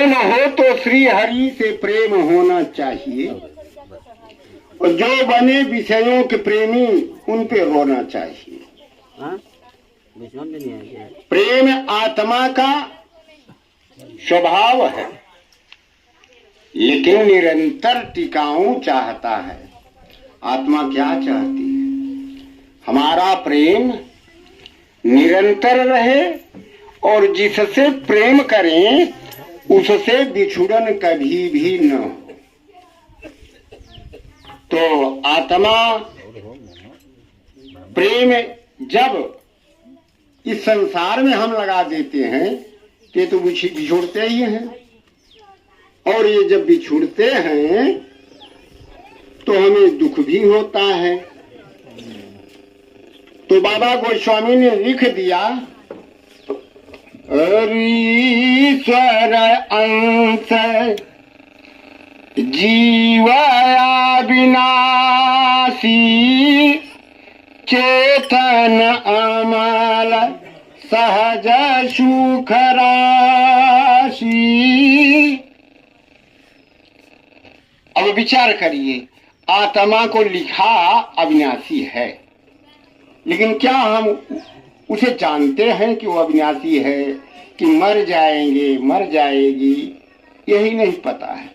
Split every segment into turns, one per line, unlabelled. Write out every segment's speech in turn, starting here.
प्रेम हो तो श्री हरि से प्रेम होना चाहिए, और जो बने विषयों के प्रेमी उन पे होना चाहिए। प्रेम आत्मा का स्वभाव है, लेकिन निरंतर टिकाऊ चाहता है। आत्मा क्या चाहती है? हमारा प्रेम निरंतर रहे, और जिससे प्रेम करें उससे बिछुड़न कभी भी न हो। तो आत्मा प्रेम जब इस संसार में हम लगा देते हैं कि तो बिछुड़ते ही हैं, और ये जब बिछुड़ते हैं तो हमें दुख भी होता है। तो बाबा गोस्वामी ने लिख दिया, ईश्वर अंश जीवया विनाशी, चेतन अमल सहज सुख राशि। अब विचार करिए, आत्मा को लिखा अविनाशी है, लेकिन क्या हम उसे जानते हैं कि वो अविनाशी है, कि मर जाएंगे मर जाएगी? यही नहीं पता है।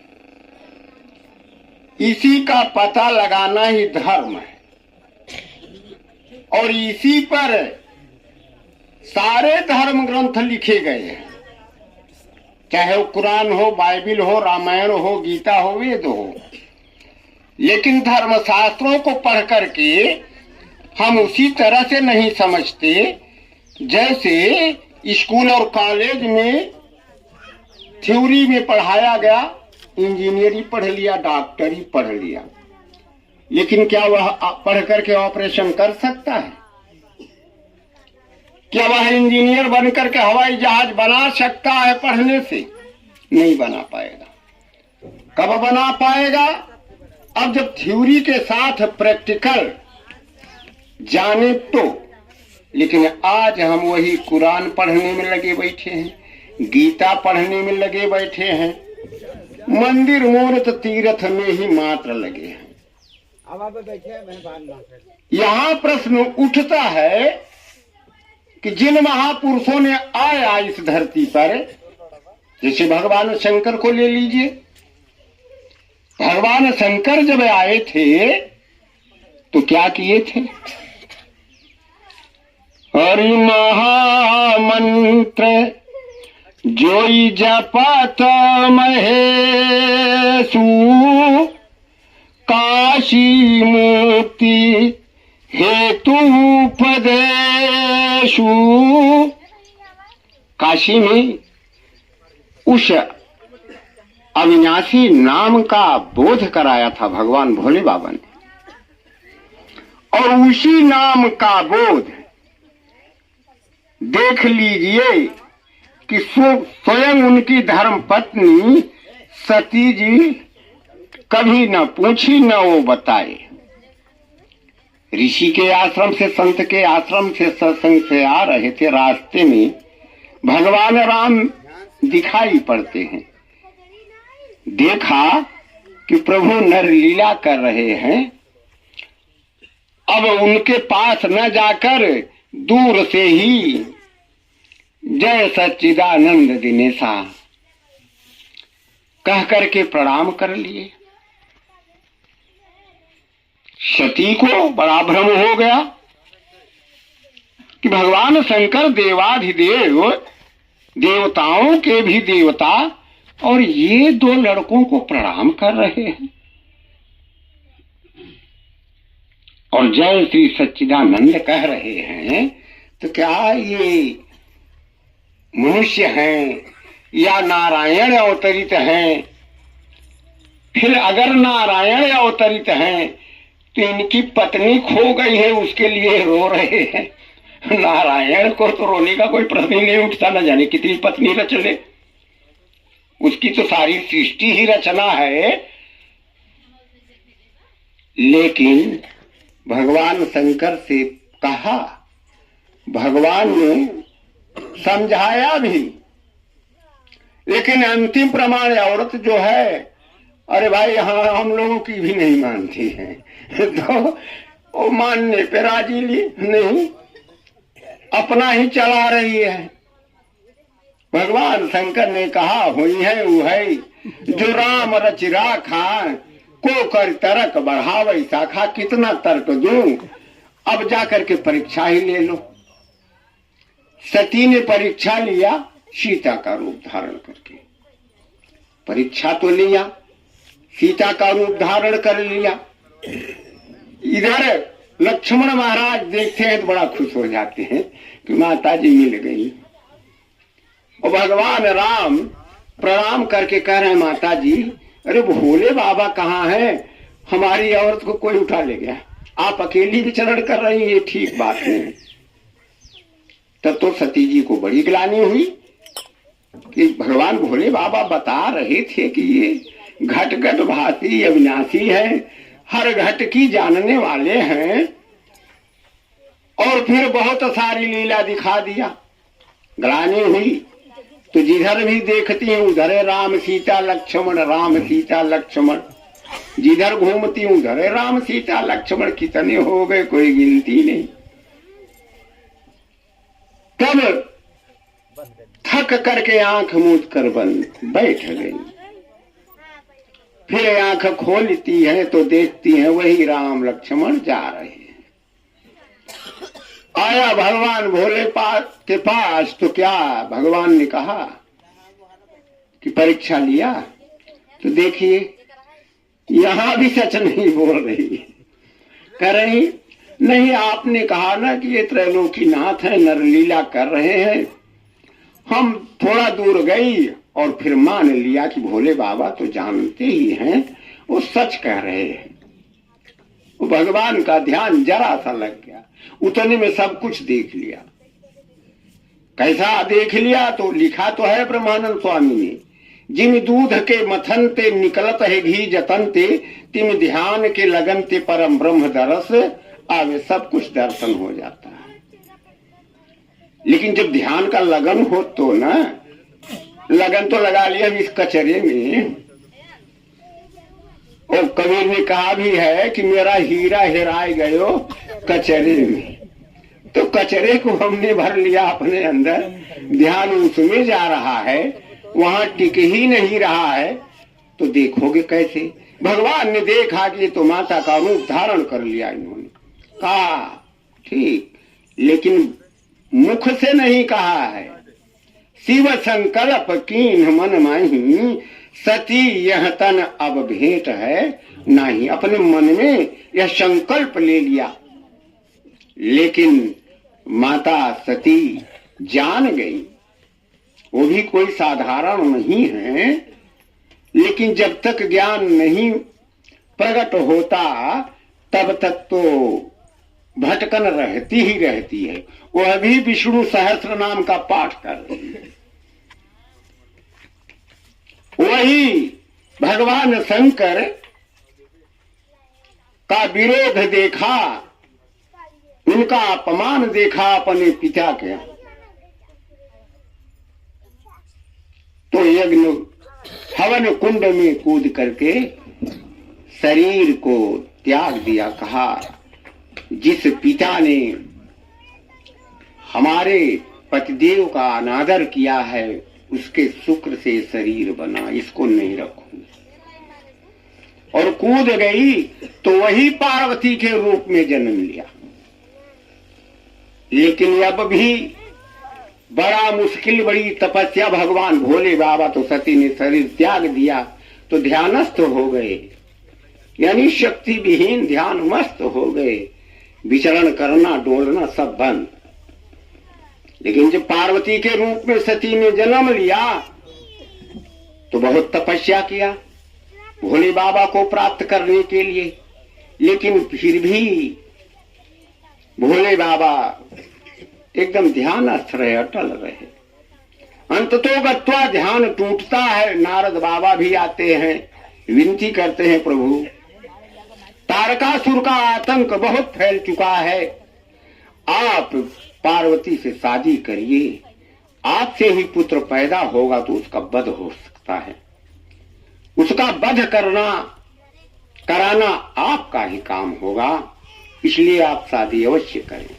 इसी का पता लगाना ही धर्म है, और इसी पर सारे धर्म ग्रंथ लिखे गए हैं, चाहे वो कुरान हो, बाइबिल हो, रामायण हो, गीता हो, वेद हो। लेकिन धर्म शास्त्रों को पढ़ करके हम उसी तरह से नहीं समझते जैसे स्कूल और कॉलेज में थ्योरी में पढ़ाया गया। इंजीनियरिंग पढ़ लिया, डॉक्टरी पढ़ लिया, लेकिन क्या वह पढ़ करके ऑपरेशन कर सकता है? क्या वह इंजीनियर बनकर के हवाई जहाज बना सकता है पढ़ने से? नहीं बना पाएगा। कब बना पाएगा? अब जब थ्योरी के साथ प्रैक्टिकल जाने तो। लेकिन आज हम वही कुरान पढ़ने में लगे बैठे हैं, गीता पढ़ने में लगे बैठे हैं, मंदिर मूर्त तीर्थ में ही मात्र लगे हैं। यहाँ प्रश्न उठता है कि जिन महापुरुषों ने आया इस धरती पर, जैसे भगवान शंकर को ले लीजिए। भगवान शंकर जब आए थे तो क्या किए थे? हरि महामंत्र जोई जपत महेशु, काशी मुक्ति हेतु उपदेशु। काशी में उस अविनाशी नाम का बोध कराया था भगवान भोले बाबा ने, और उसी नाम का बोध देख लीजिए कि स्वयं उनकी धर्म पत्नी सती जी कभी न पूछी न वो बताए। ऋषि के आश्रम से, संत के आश्रम से, सत्संग से आ रहे थे, रास्ते में भगवान राम दिखाई पड़ते हैं। देखा कि प्रभु नरलीला कर रहे हैं। अब उनके पास न जाकर दूर से ही जय सच्चिदानंद दिनेशा कह करके प्रणाम कर लिए। सती को बड़ा भ्रम हो गया कि भगवान शंकर देवाधिदेव, देवताओं के भी देवता, और ये दो लड़कों को प्रणाम कर रहे हैं। और जय श्री सच्चिदानंद कह रहे हैं, तो क्या ये मनुष्य हैं या नारायण अवतरित हैं? फिर अगर नारायण अवतरित हैं तो इनकी पत्नी खो गई है, उसके लिए रो रहे हैं। नारायण को तो रोने का कोई प्रश्न ही नहीं उठता, न जाने कितनी पत्नी रच ले, उसकी तो सारी सृष्टि ही रचना है। लेकिन भगवान शंकर से कहा, भगवान ने समझाया भी, लेकिन अंतिम प्रमाण औरत जो है, अरे भाई हाँ हम लोगों की भी नहीं मानती है तो वो मानने पे राजी नहीं, अपना ही चला रही है। भगवान शंकर ने कहा हुई है वो है जो राम रच राखा को कर तर्क बढ़ावे शाखा। कितना तर्क दूं, अब जाकर के परीक्षा ही ले लो। सती ने परीक्षा लिया, सीता का रूप धारण करके परीक्षा तो लिया, सीता का रूप धारण कर लिया। इधर लक्ष्मण महाराज देखते हैं तो बड़ा खुश हो जाते हैं कि माता जी मिल गई। और भगवान राम प्रणाम करके कह रहे हैं माता जी, अरे भोले बाबा कहाँ है, हमारी औरत को कोई उठा ले गया, आप अकेली विचरण कर रही है, ठीक बात है। तब तो सती जी को बड़ी ग्लानि हुई कि भगवान भोले बाबा बता रहे थे कि ये घट घट भाती अविनाशी है, हर घट की जानने वाले हैं, और फिर बहुत सारी लीला दिखा दिया। ग्लानि हुई तो जिधर भी देखती हूँ उधर राम सीता लक्ष्मण, राम सीता लक्ष्मण, जिधर घूमती हूँ उधर राम सीता लक्ष्मण। कितने हो गए कोई गिनती नहीं। तब थक करके आंख मूंद कर बंद बैठ गई। फिर आंख खोलती है तो देखती है वही राम लक्ष्मण जा रहे हैं। आया भगवान भोले के पास तो क्या भगवान ने कहा कि परीक्षा लिया, तो देखिए यहां भी सच नहीं बोल रही, कह रही नहीं आपने कहा ना कि ये त्रैलोकीनाथ है, नरलीला कर रहे हैं। हम थोड़ा दूर गई और फिर मान लिया कि भोले बाबा तो जानते ही हैं, वो सच कह रहे हैं। वो भगवान का ध्यान जरा सा लग गया, उतने में सब कुछ देख लिया। कैसा देख लिया, तो लिखा तो है ब्रह्मानंद स्वामी ने, जिम दूध के मथन ते निकलत है घी जतन ते, तिम ध्यान के लगन ते परम ब्रह्म दरस आवे। सब कुछ दर्शन हो जाता है, लेकिन जब ध्यान का लगन हो तो ना, लगन तो लगा लिया इस कचरे में। और कबीर ने कहा भी है कि मेरा हीरा हेराए गयो कचरे में, तो कचरे को हमने भर लिया अपने अंदर, ध्यान उसमें जा रहा है, वहां टिक ही नहीं रहा है, तो देखोगे कैसे। भगवान ने देखा कि तो माता का रूप धारण कर लिया इन्होंने, कहा ठीक, लेकिन मुख से नहीं कहा है। शिव संकल्प कीन मन माही, सती यह तन अब भेंट है नहीं। अपने मन में यह संकल्प ले लिया, लेकिन माता सती जान गई वो भी कोई साधारण नहीं है। लेकिन जब तक ज्ञान नहीं प्रकट होता तब तक तो भटकन रहती ही रहती है। वह भी विष्णु सहस्त्र नाम का पाठ कर रही है। वही भगवान शंकर का विरोध देखा, उनका अपमान देखा अपने पिता के, तो यज्ञ हवन कुंड में कूद करके शरीर को त्याग दिया। कहा जिस पिता ने हमारे पतिदेव का अनादर किया है उसके शुक्र से शरीर बना, इसको नहीं रखूंगी। और कूद गई तो वही पार्वती के रूप में जन्म लिया। लेकिन अब भी बड़ा मुश्किल, बड़ी तपस्या, भगवान भोले बाबा तो सती ने शरीर त्याग दिया तो ध्यानस्थ हो गए, यानी शक्ति विहीन ध्यान मस्त हो गए, विचरण करना डोलना सब बंद। लेकिन जब पार्वती के रूप में सती ने जन्म लिया तो बहुत तपस्या किया भोले बाबा को प्राप्त करने के लिए, लेकिन फिर भी भोले बाबा एकदम ध्यानस्थ रहे, अटल रहे। अंततो गत्वा ध्यान टूटता है, नारद बाबा भी आते हैं, विनती करते हैं प्रभु तारकासुर का आतंक बहुत फैल चुका है, आप पार्वती से शादी करिए, आपसे ही पुत्र पैदा होगा तो उसका वध हो सकता है। उसका वध कराना आपका ही काम होगा, इसलिए आप शादी अवश्य करें।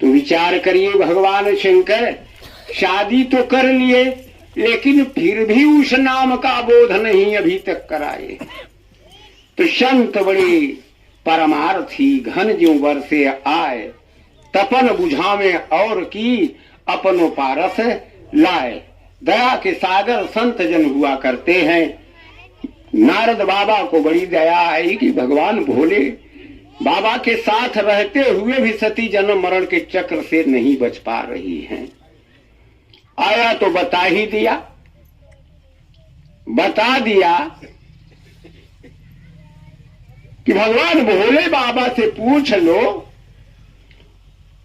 तो विचार करिए, भगवान शंकर शादी तो कर लिए, लेकिन फिर भी उस नाम का बोध नहीं अभी तक कराए। तो संत बड़े परमार्थी घन ज्यों बरसे आए, तपन बुझावे और की अपनो पारस लाए। दया के सागर संत जन हुआ करते हैं। नारद बाबा को बड़ी दया आई कि भगवान भोले बाबा के साथ रहते हुए भी सती जन्म मरण के चक्र से नहीं बच पा रही हैं। आया तो बता ही दिया, बता दिया कि भगवान भोले बाबा से पूछ लो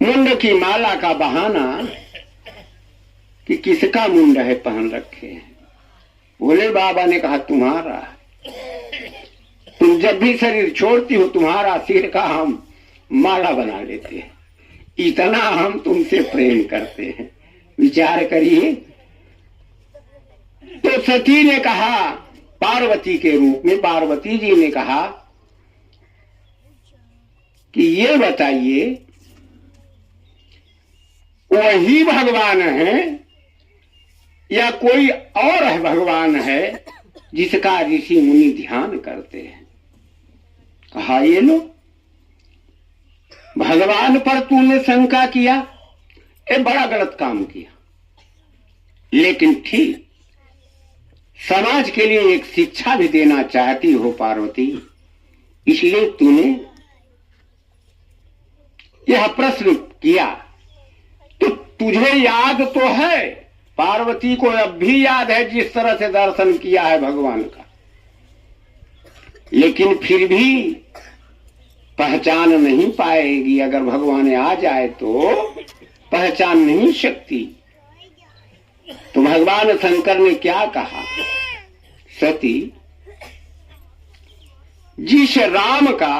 मुंड की माला का बहाना कि किसका मुंड है पहन रखे हैं। भोले बाबा ने कहा तुम्हारा। तुम जब भी शरीर छोड़ती हो तुम्हारा सिर का हम माला बना लेते हैं, इतना हम तुमसे प्रेम करते हैं। विचार करिए। तो सती ने कहा, पार्वती के रूप में पार्वती जी ने कहा कि ये बताइए वही भगवान है या कोई और है भगवान है जिसका ऋषि मुनि ध्यान करते हैं। कहा ये लो, भगवान पर तूने शंका किया, ये बड़ा गलत काम किया, लेकिन ठीक समाज के लिए एक शिक्षा भी देना चाहती हो पार्वती, इसलिए तूने यह प्रश्न किया। तो तुझे याद तो है, पार्वती को अब भी याद है जिस तरह से दर्शन किया है भगवान का, लेकिन फिर भी पहचान नहीं पाएगी। अगर भगवान आ जाए तो पहचान नहीं सकती। तो भगवान शंकर ने क्या कहा, सती जिस राम का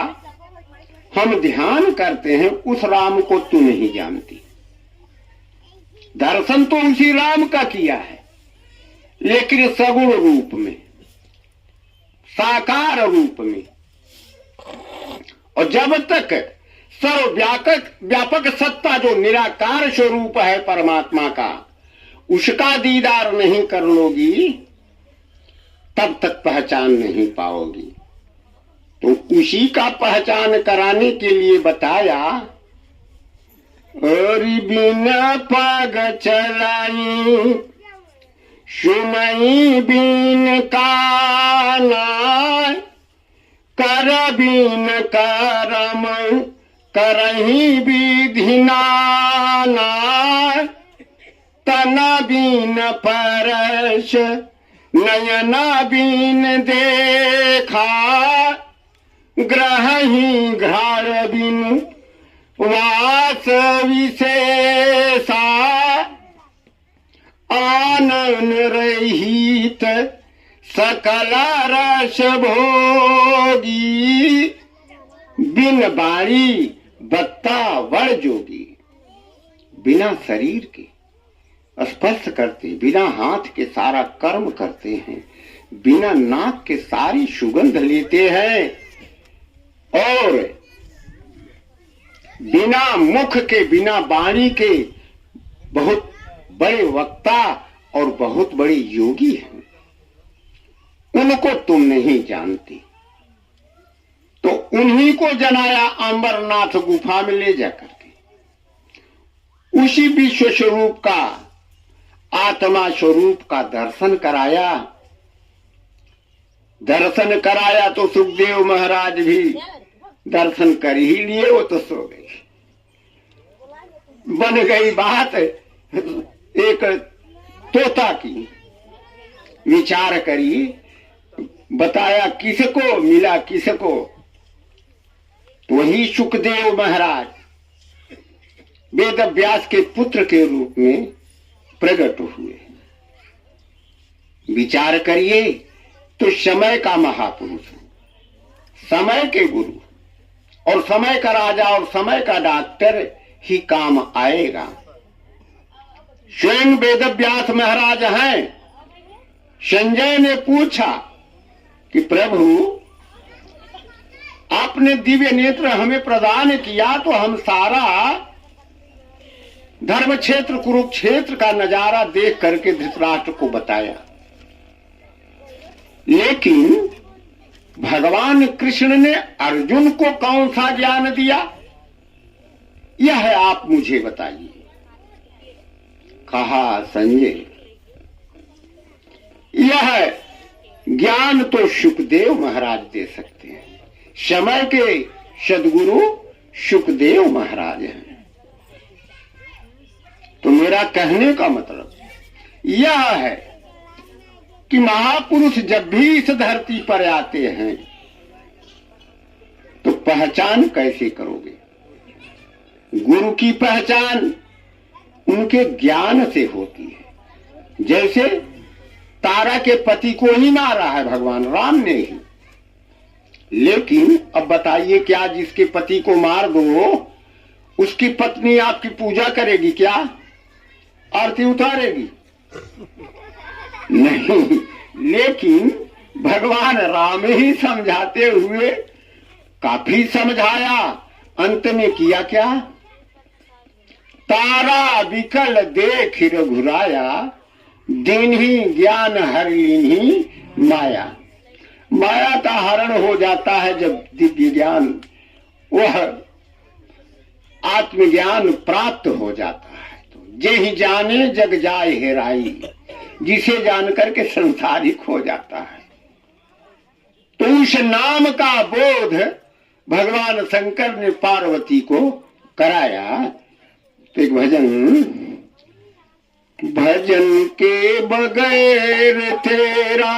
हम ध्यान करते हैं उस राम को तू नहीं जानती। दर्शन तो उसी राम का किया है, लेकिन सगुण रूप में, साकार रूप में। और जब तक व्यापक सत्ता जो निराकार स्वरूप है परमात्मा का, उसका दीदार नहीं कर लोगी तब तक पहचान नहीं पाओगी। तो उसी का पहचान कराने के लिए बताया, और बिना पग चलाई सुनई बीन काना, कर बीन करम करही विधि नाना, तन बीन परश नयना बीन देखा, ग्रही घ्राण बिन वास विशेषा, आनन रहित सकल रस भोगी, बिन बाणी बत्ता वड़ जोगी। बिना शरीर के स्पर्श करते, बिना हाथ के सारा कर्म करते हैं, बिना नाक के सारी सुगंध लेते हैं, और बिना मुख के, बिना वाणी के बहुत बड़े वक्ता और बहुत बड़े योगी हैं, उनको तुम नहीं जानती। तो उन्हीं को जनाया अंबरनाथ गुफा में ले जाकर के, उसी विश्व स्वरूप का, आत्मा स्वरूप का दर्शन कराया। दर्शन कराया तो सुखदेव महाराज भी दर्शन कर ही लिए, वो तो सो गए। बन गई बात एक तोता की। विचार करिए, बताया किसको मिला, किसको? वही सुखदेव महाराज वेद व्यास के पुत्र के रूप में प्रकट हुए। विचार करिए, तो समय का महापुरुष, समय के गुरु और समय का राजा और समय का डॉक्टर ही काम आएगा। स्वयं वेदव्यास महाराज हैं। संजय ने पूछा कि प्रभु, आपने दिव्य नेत्र हमें प्रदान किया तो हम सारा धर्म क्षेत्र कुरुक्षेत्र का नजारा देख करके धृतराष्ट्र को बताया, लेकिन भगवान कृष्ण ने अर्जुन को कौन सा ज्ञान दिया, यह आप मुझे बताइए। कहा संजय, यह ज्ञान तो सुखदेव महाराज दे सकते हैं। समय के सदगुरु सुखदेव महाराज हैं। तो मेरा कहने का मतलब यह है कि महापुरुष जब भी इस धरती पर आते हैं तो पहचान कैसे करोगे? गुरु की पहचान उनके ज्ञान से होती है। जैसे तारा के पति को ही मारा है भगवान राम ने ही, लेकिन अब बताइए, क्या जिसके पति को मार दो उसकी पत्नी आपकी पूजा करेगी क्या? आरती उतारेगी? नहीं। लेकिन भगवान राम ही समझाते हुए काफी समझाया, अंत में किया क्या? तारा विकल देख रघुराया, दीन्ही ज्ञान हर लीन्ही माया। माया का हरण हो जाता है जब दिव्य ज्ञान, वह आत्मज्ञान प्राप्त हो जाता है। तो जे ही जाने जग जाए हेराई, जिसे जान करके संसारिक हो जाता है। तो उस नाम का बोध भगवान शंकर ने पार्वती को कराया। तो एक भजन के बगैर तेरा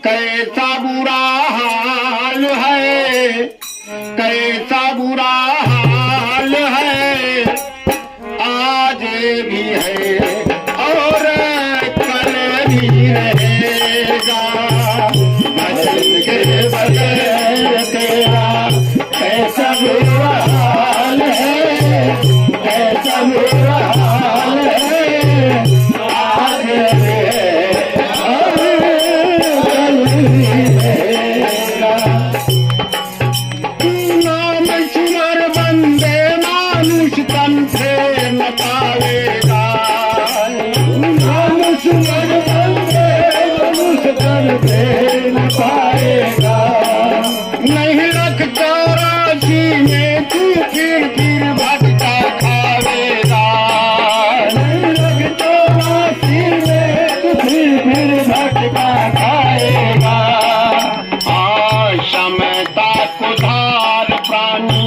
कैसा बुरा हाल है, कैसा बुरा हाल है, आज भी है और कल भी रहेगा। भजन के बगैर तेरा कैसा बुरा हाल है, कैसा बुरा हाल है, आज भी नाम सुमर बंदे मानुष तन से न पावेगा। नाम सुमर बंदे मानुष तन से न पाएगा। नहीं रख 84 में तू फिर भटका खावेगा। नहीं रख 84 में तू फिर भटका खाएगा। समता कुधार प्राणी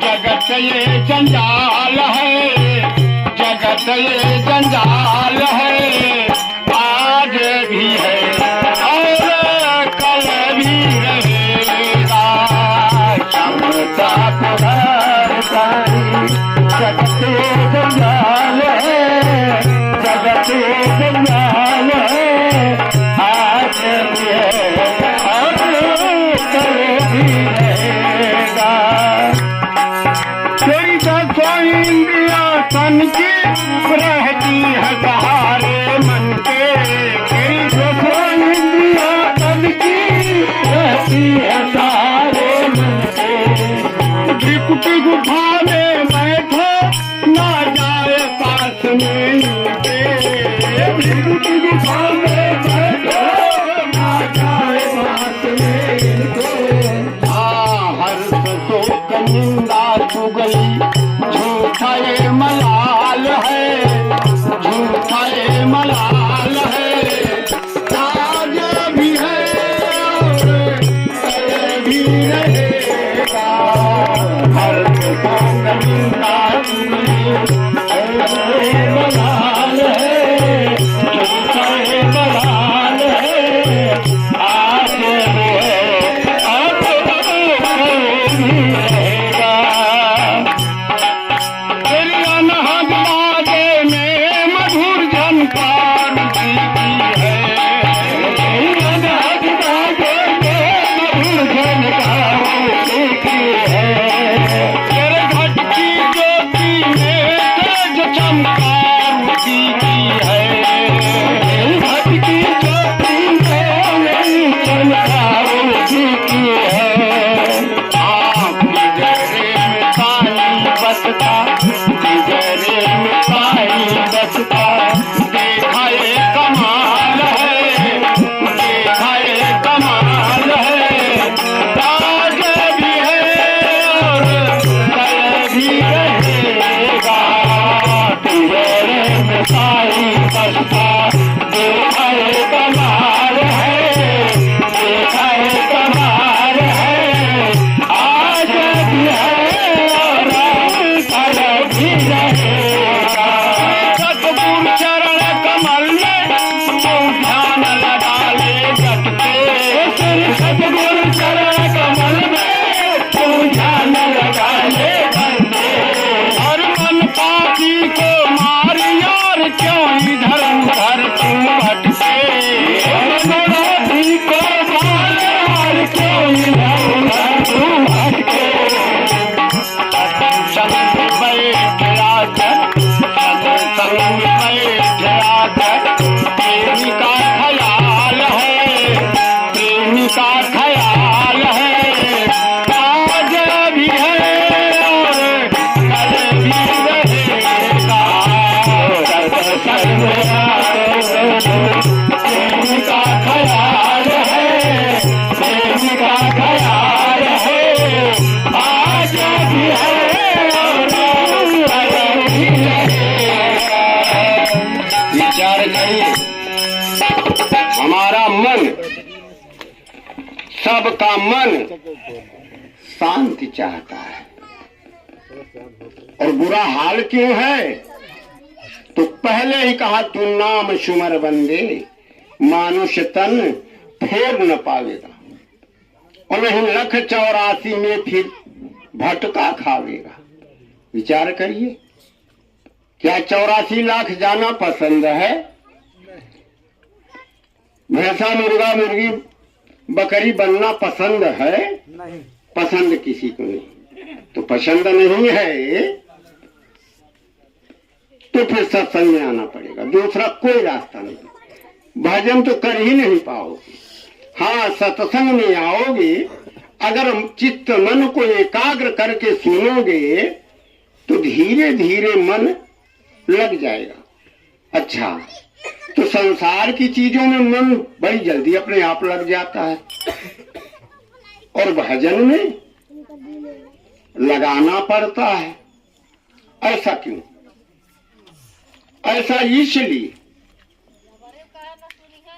जगत ये जंजाल है, जगत ये जंजाल है, आज भी है और कल भी रहेगा। समता कुधार प्राणी जगत ये जंजाल है, जगत ये जंजाल है, आज भी है इंद्रिया तन की रहती है सहारे मन के। इंद्रिया तन की रहती है सहारे मन के। त्रिकुटी गुफा में बैठो ना जाए पास में इनके। त्रिकुटी गुफा में बैठो ना जाए पास में इनके। हर्ष शोक निंदा चुगली झूठा ये मलाल है, झूठा ये मलाल है, आज भी है और कल भी रहेगा। हर को निंदा चुगली मलाल है, झूठा ये मलाल प्रेम का ख्याल है, प्रेम का ख्याल है, आज भी है और भी रहेगा। विचार करिए, हमारा मन, सबका मन शांति चाहता है, और बुरा हाल क्यों है? तो पहले ही कहा, तू नाम सुमर बंदे मानुष तन फेर न पावेगा, और नहीं 184 में फिर भटका खावेगा। विचार करिए, क्या 84 लाख जाना पसंद है? भैंसा मुर्गा मुर्गी बकरी बनना पसंद है? नहीं, पसंद किसी को नहीं। तो पसंद नहीं है तो फिर सत्संग में आना पड़ेगा, दूसरा कोई रास्ता नहीं। भजन तो कर ही नहीं पाओगे। हाँ, सत्संग में आओगे, अगर चित्त मन को एकाग्र करके सुनोगे तो धीरे धीरे मन लग जाएगा। अच्छा, तो संसार की चीजों में मन बड़ी जल्दी अपने आप लग जाता है, और भजन में लगाना पड़ता है। ऐसा क्यों? ऐसा इसलिए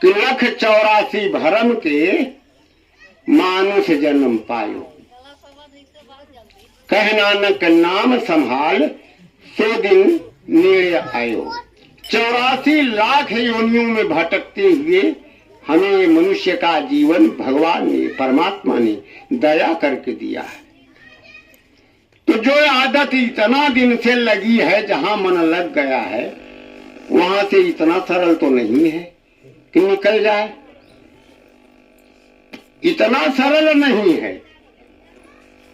कि 184 भरम के मानुष जन्म पायो, कह नानक नाम संभाल 100 दिन नेड़े आयो। 84 लाख योनियों में भटकते हुए हमें ये मनुष्य का जीवन भगवान ने, परमात्मा ने दया करके दिया है। तो जो आदत इतना दिन से लगी है, जहां मन लग गया है, वहां से इतना सरल तो नहीं है कि निकल जाए। इतना सरल नहीं है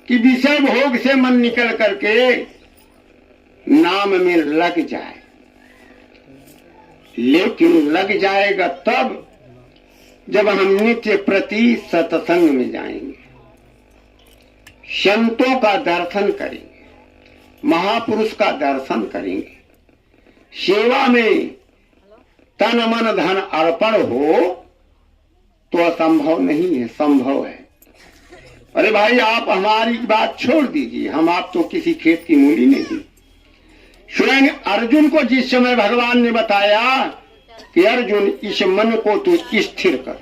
कि विषय भोग से मन निकल करके नाम में लग जाए, लेकिन लग जाएगा तब जब हम नित्य प्रति सत्संग में जाएंगे, संतों का दर्शन करेंगे, महापुरुष का दर्शन करेंगे, सेवा में तन मन धन अर्पण हो तो असंभव नहीं है, संभव है। अरे भाई, आप हमारी बात छोड़ दीजिए, हम आप तो किसी खेत की मूली नहीं। स्वयं अर्जुन को जिस समय भगवान ने बताया कि अर्जुन इस मन को तू स्थिर कर,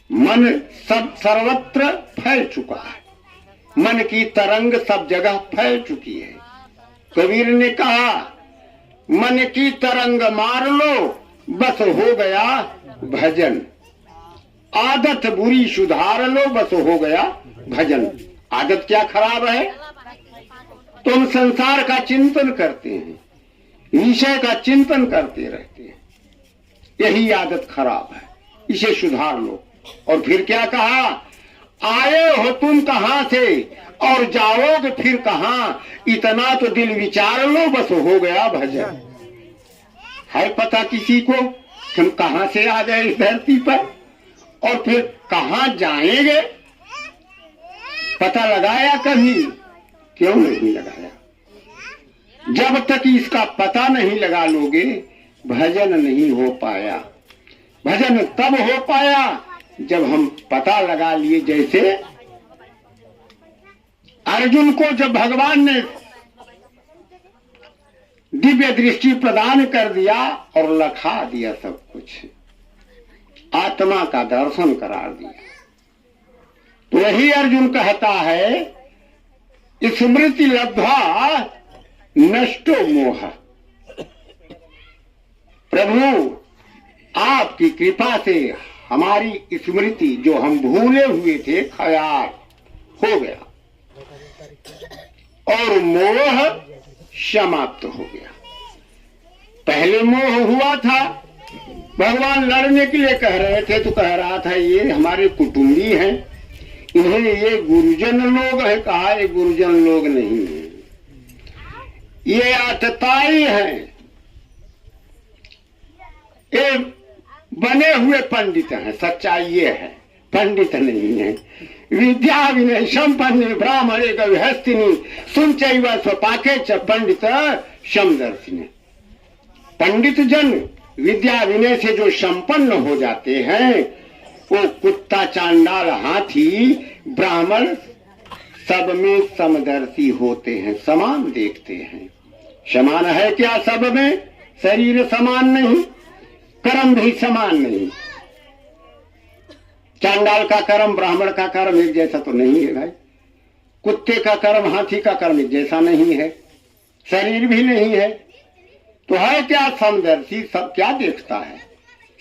मन सब सर्वत्र फैल चुका है, मन की तरंग सब जगह फैल चुकी है। कबीर ने कहा, मन की तरंग मार लो बस हो गया भजन, आदत बुरी सुधार लो बस हो गया भजन। आदत क्या खराब है? तुम संसार का चिंतन करते हैं, विषय का चिंतन करते रहते हैं, यही आदत खराब है, इसे सुधार लो। और फिर क्या कहा, आए हो तुम कहां से और जाओगे फिर कहां, इतना तो दिल विचार लो बस हो गया भजन। है पता किसी को हम कहां से आ गए इस धरती पर और फिर कहां जाएंगे? पता लगाया कभी? क्यों नहीं लगाया? जब तक इसका पता नहीं लगा लोगे भजन नहीं हो पाया। भजन तब हो पाया जब हम पता लगा लिए। जैसे अर्जुन को जब भगवान ने दिव्य दृष्टि प्रदान कर दिया और लखा दिया, सब कुछ आत्मा का दर्शन करार दिया, तो वही अर्जुन कहता है, स्मृति लब्ध्वा नष्टो मोह। प्रभु आपकी कृपा से हमारी स्मृति, जो हम भूले हुए थे, ख्याल हो गया और मोह समाप्त हो गया। पहले मोह हुआ था, भगवान लड़ने के लिए कह रहे थे तो कह रहा था ये हमारे कुटुंबी हैं, इन्हें ये गुरुजन लोग है। कहा ये गुरुजन लोग नहीं है, ये आतताई हैं, ये बने हुए पंडित हैं। सच्चाई ये है, पंडित नहीं है। विद्या विनय संपन्न ब्राह्मणे गविहस्तिनी सुनचैव स्वपाके च पंडित समदर्शिनी। पंडित जन विद्या विनय से जो संपन्न हो जाते हैं, वो कुत्ता, चांडाल, हाथी, ब्राह्मण सब में समदर्शी होते हैं, समान देखते हैं। समान है क्या सब में? शरीर समान नहीं, कर्म भी समान नहीं। चांडाल का कर्म, ब्राह्मण का कर्म एक जैसा तो नहीं है भाई। कुत्ते का कर्म, हाथी का कर्म एक जैसा नहीं है, शरीर भी नहीं है। तो है क्या समदर्शी? सब क्या देखता है?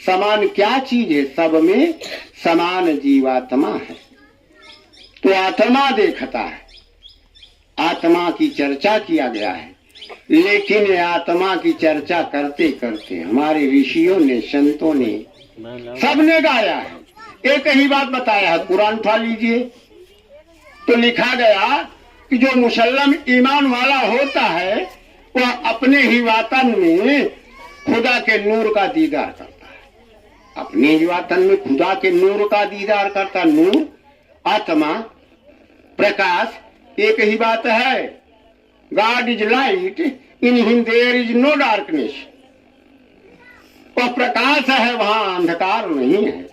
समान क्या चीज है? सब में समान जीवात्मा है। तो आत्मा देखता है, आत्मा की चर्चा किया गया है। लेकिन आत्मा की चर्चा करते करते हमारे ऋषियों ने, संतों ने, सबने गाया है, एक ही बात बताया है। कुरान उठा लीजिए तो लिखा गया कि जो मुसल्लम ईमान वाला होता है वह अपने ही वतन में खुदा के नूर का दीदार करता है। अपने ही वतन में खुदा के नूर का दीदार करता। नूर, आत्मा, प्रकाश एक ही बात है। God is light, in him there is no darkness. वह प्रकाश है, वहां अंधकार नहीं है।